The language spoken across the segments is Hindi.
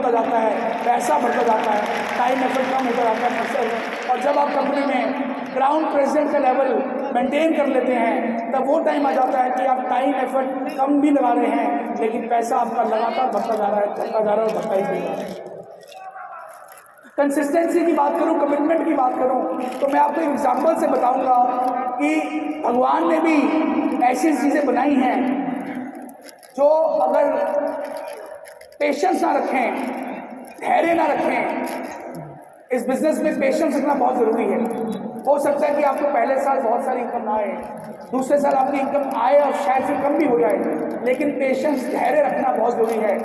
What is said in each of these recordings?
बढ़ता जाता है, पैसा बढ़ता जाता है, टाइम एफर्ट कम होता जाता है। और जब आप कंपनी में ग्राउंड प्रेसिडेंट का लेवल मेंटेन कर लेते हैं, तब वो टाइम आ जाता है कि आप टाइम एफर्ट कम भी लगा रहे हैं, लेकिन पैसा आपका लगातार बढ़ता जा रहा है, बढ़ता जा रहा है और बढ़ता ही जा रहा है। कंसिस्टेंसी की बात करूं, कमिटमेंट की बात करूं, तो मैं आपको एक एग्जाम्पल से बताऊंगा कि भगवान ने भी ऐसी चीज़ें बनाई हैं जो अगर पेशेंस ना रखें, धैर्य ना रखें, इस बिजनेस में पेशेंस रखना बहुत ज़रूरी है। हो सकता है कि आपको पहले साल बहुत सारी इनकम ना आए, दूसरे साल आपकी इनकम आए और शायद फिर कम भी हो जाए, लेकिन पेशेंस, धैर्य रखना बहुत ज़रूरी है,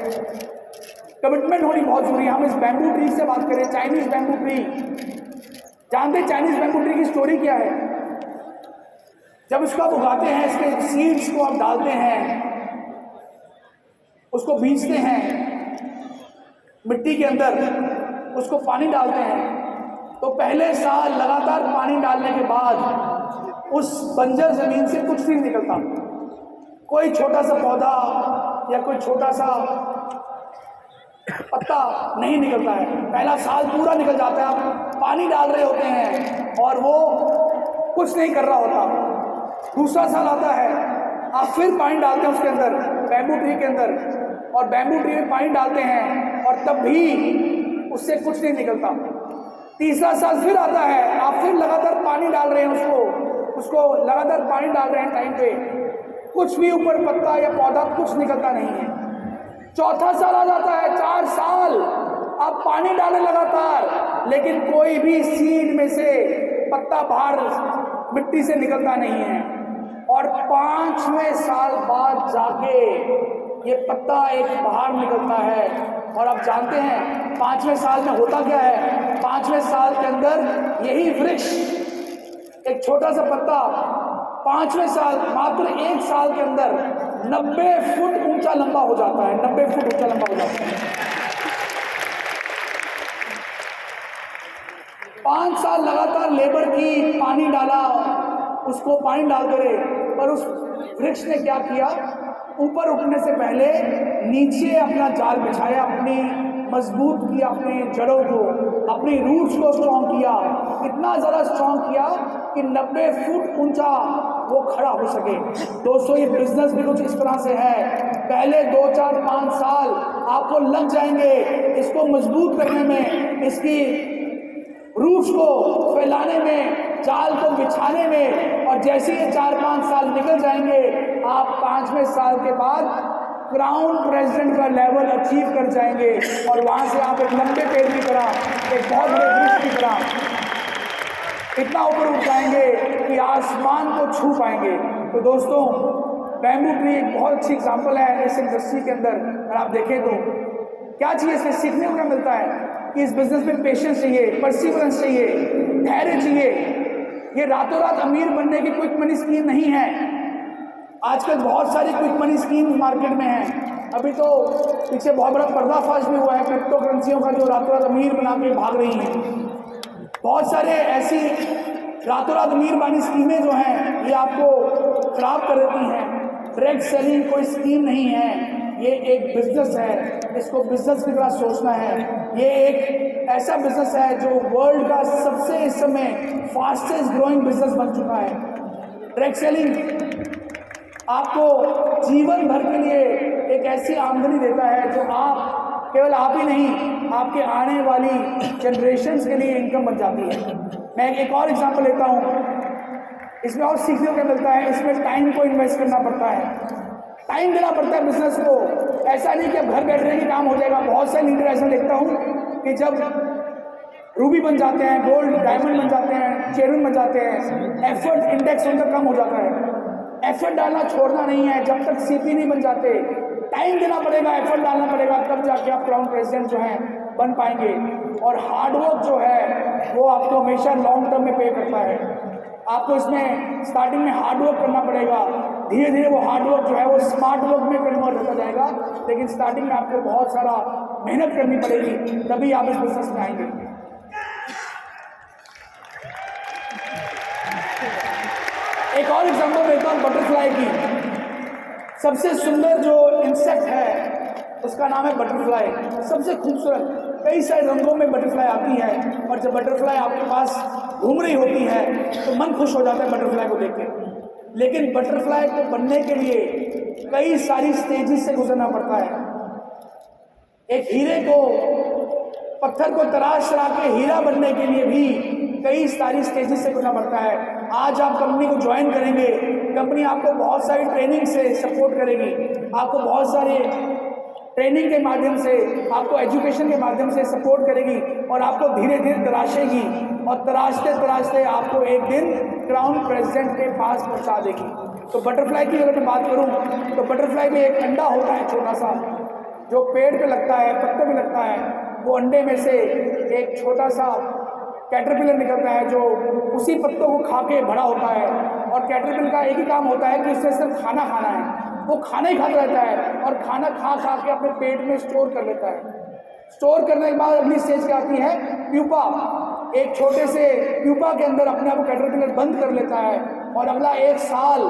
कमिटमेंट होनी बहुत जरूरी है। हम इस बैम्बू ट्री से बात करें, चाइनीज बैम्बू ट्री, जानते चाइनीज बैम्बू ट्री की स्टोरी क्या है? जब इसको आप उगाते हैं, इसके सीड्स को आप डालते हैं, उसको बीजते हैं मिट्टी के अंदर, उसको पानी डालते हैं, तो पहले साल लगातार पानी डालने के बाद उस बंजर जमीन से कुछ नहीं निकलता, कोई छोटा सा पौधा या कोई छोटा सा पत्ता नहीं निकलता है। पहला साल पूरा निकल जाता है, आप पानी डाल रहे होते हैं और वो कुछ नहीं कर रहा होता। दूसरा साल आता है, आप फिर पानी डालते हैं उसके अंदर, बैम्बू ट्री के अंदर, और बैम्बू ट्री में पानी डालते हैं और तब भी उससे कुछ नहीं निकलता। तीसरा साल फिर आता है, आप फिर लगातार पानी डाल रहे हैं, उसको लगातार पानी डाल रहे हैं टाइम पे, कुछ भी ऊपर पत्ता या पौधा कुछ निकलता नहीं है। चौथा साल आ जाता है, 4 साल आप पानी डालें लगातार, लेकिन कोई भी सीड में से पत्ता बाहर मिट्टी से निकलता नहीं है। और 5वें साल बाद जाके ये पत्ता एक बाहर निकलता है। और आप जानते हैं 5वें साल में होता क्या है? 5वें साल के अंदर यही वृक्ष, एक छोटा सा पत्ता 5वें साल, मात्र 1 साल के अंदर 90 फुट ऊंचा लंबा हो जाता है, 90 फुट ऊंचा लंबा हो जाता है। 5 साल लगातार लेबर की, पानी डाला, उसको पानी डालते रहे, और उस वृक्ष ने क्या किया? ऊपर उठने से पहले नीचे अपना जाल बिछाया, अपनी मजबूत किया, अपने जड़ों को, अपनी रूट्स को स्ट्रॉन्ग किया, इतना ज़्यादा स्ट्रॉन्ग किया कि 90 फुट ऊंचा वो खड़ा हो सके। दोस्तों, ये बिजनेस भी कुछ इस तरह से है, पहले 2, 4, 5 साल आपको लग जाएंगे इसको मजबूत करने में, इसकी रूट्स को फैलाने में, जाल को बिछाने में, और जैसे ये 4-5 साल निकल जाएंगे, आप 5वें साल के बाद ग्राउंड प्रेसिडेंट का लेवल अचीव कर जाएंगे, और वहां से आप एक लंबे पेड़ की तरह, एक बहुत बड़े वृक्ष की तरह इतना ऊपर उठ जाएंगे कि आसमान को छू पाएंगे। तो दोस्तों, बैम्बू ट्री एक बहुत अच्छी एग्जाम्पल है इस इंडस्ट्री के अंदर। अगर आप देखें तो क्या चाहिए इसमें, सीखने को क्या मिलता है कि इस बिजनेस में पेशेंस चाहिए, परसिवरेंस चाहिए, धैर्य चाहिए। ये रातों रात अमीर बनने की क्विक मनी स्कीम नहीं है। आजकल बहुत सारी क्विक मनी स्कीम मार्केट में है। अभी तो पीछे बहुत बड़ा पर्दाफाश भी हुआ है क्रिप्टो करेंसियों का, जो रातों रात अमीर बना के भाग रही हैं। बहुत सारे ऐसी रातों रात अमीर वाली स्कीमें जो हैं, ये आपको खराब कर देती हैं। डायरेक्ट सेलिंग कोई स्कीम नहीं है, ये एक बिजनेस है, इसको बिजनेस की तरह सोचना है। ये एक ऐसा बिजनेस है जो वर्ल्ड का सबसे इस समय फास्टेस्ट ग्रोइंग बिजनेस बन चुका है। डायरेक्ट सेलिंग आपको जीवन भर के लिए एक ऐसी आमदनी देता है जो आप, केवल आप ही नहीं, आपके आने वाली जनरेशन्स के लिए इनकम बन जाती है। मैं एक और एग्जांपल लेता हूँ, इसमें और सीखने को मिलता है। इसमें टाइम को इन्वेस्ट करना पड़ता है, टाइम देना पड़ता है बिजनेस को। ऐसा नहीं कि अब घर बैठने के काम हो जाएगा। बहुत से लीडर ऐसा देखता हूँ कि जब रूबी बन जाते हैं, गोल्ड डायमंड बन जाते हैं, चेयरमैन बन जाते हैं, एफर्ट इंडेक्स उनका कम हो जाता है। एफर्ट डालना छोड़ना नहीं है, जब तक सीपी नहीं बन जाते, टाइम देना पड़ेगा, एफर्ट डालना पड़ेगा, तब जाके आप क्राउन प्रेसिडेंट जो हैं बन पाएंगे। और हार्डवर्क जो है वो आपको हमेशा लॉन्ग टर्म में पे करता है। आपको इसमें स्टार्टिंग में हार्डवर्क करना पड़ेगा, धीरे धीरे वो हार्डवर्क जो है वो स्मार्ट वर्क में कन्वर्ट होता जाएगा, लेकिन स्टार्टिंग में आपको बहुत सारा मेहनत करनी पड़ेगी, तभी आप इस बिजनेस में आएंगे। एक और एग्जांपल देता हूँ बटरफ्लाई की। सबसे सुंदर जो इंसेक्ट है उसका नाम है बटरफ्लाई। सबसे खूबसूरत, कई सारे रंगों में बटरफ्लाई आती है, और जब बटरफ्लाई आपके पास घूम रही होती है तो मन खुश हो जाता है बटरफ्लाई को देख के। लेकिन बटरफ्लाई को बनने के लिए कई सारी स्टेजेस से गुजरना पड़ता है। एक हीरे को, पत्थर को तराश के हीरा बनने के लिए भी कई सारी स्टेजेस से गुजरना पड़ता है। आज आप कंपनी को ज्वाइन करेंगे, कंपनी आपको बहुत सारी ट्रेनिंग से सपोर्ट करेगी, आपको बहुत सारे ट्रेनिंग के माध्यम से, आपको एजुकेशन के माध्यम से सपोर्ट करेगी, और आपको धीरे धीरे तराशेगी, और तराशते तराशते आपको एक दिन क्राउन प्रेसिडेंट के पास पहुंचा देगी। तो बटरफ्लाई की अगर मैं बात करूं तो बटरफ्लाई में एक अंडा होता है छोटा सा, जो पेड़ पे लगता है, पत्ते पे लगता है। वो अंडे में से एक छोटा सा कैटरपिलर निकलता है, जो उसी पत्तों को खा के बड़ा होता है। और कैटरपिलर का एक ही काम होता है कि उससे सिर्फ खाना खाना है। वो खाना ही खाता रहता है, और खाना खा खा के अपने पेट में स्टोर कर लेता है। स्टोर करने के बाद अगली स्टेज क्या आती है, प्यूपा। एक छोटे से प्यूपा के अंदर अपने आप को कैटरपिलर बंद कर लेता है, और अगला 1 साल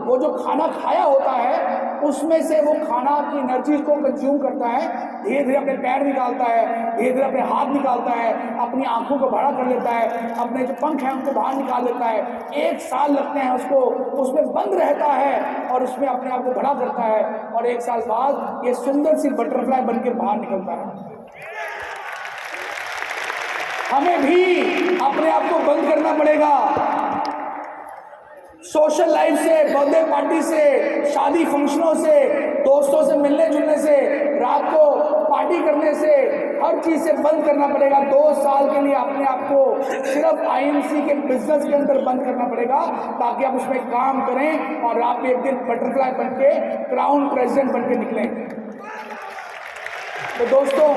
वो जो खाना खाया होता है उसमें से वो खाना की एनर्जी को कंज्यूम करता है। धीरे धीरे अपने पैर निकालता है, धीरे धीरे अपने हाथ निकालता है, अपनी आंखों को बड़ा कर लेता है, अपने जो पंख हैं उनको बाहर निकाल लेता है। 1 साल लगते हैं उसको, उसमें बंद रहता है और उसमें अपने आप को बड़ा करता है, और 1 साल बाद ये सुंदर सी बटरफ्लाई बन के बाहर निकलता है। हमें भी अपने आप को बंद करना पड़ेगा। सोशल लाइफ से, बर्थडे पार्टी से, शादी फंक्शनों से, दोस्तों से मिलने जुलने से, रात को पार्टी करने से, हर चीज से बंद करना पड़ेगा। 2 साल के लिए अपने आप को सिर्फ आईएमसी के बिजनेस के अंदर बंद करना पड़ेगा, ताकि आप उसमें काम करें और आप एक दिन बटरफ्लाई बन के क्राउन प्रेसिडेंट बन के निकलें। तो दोस्तों,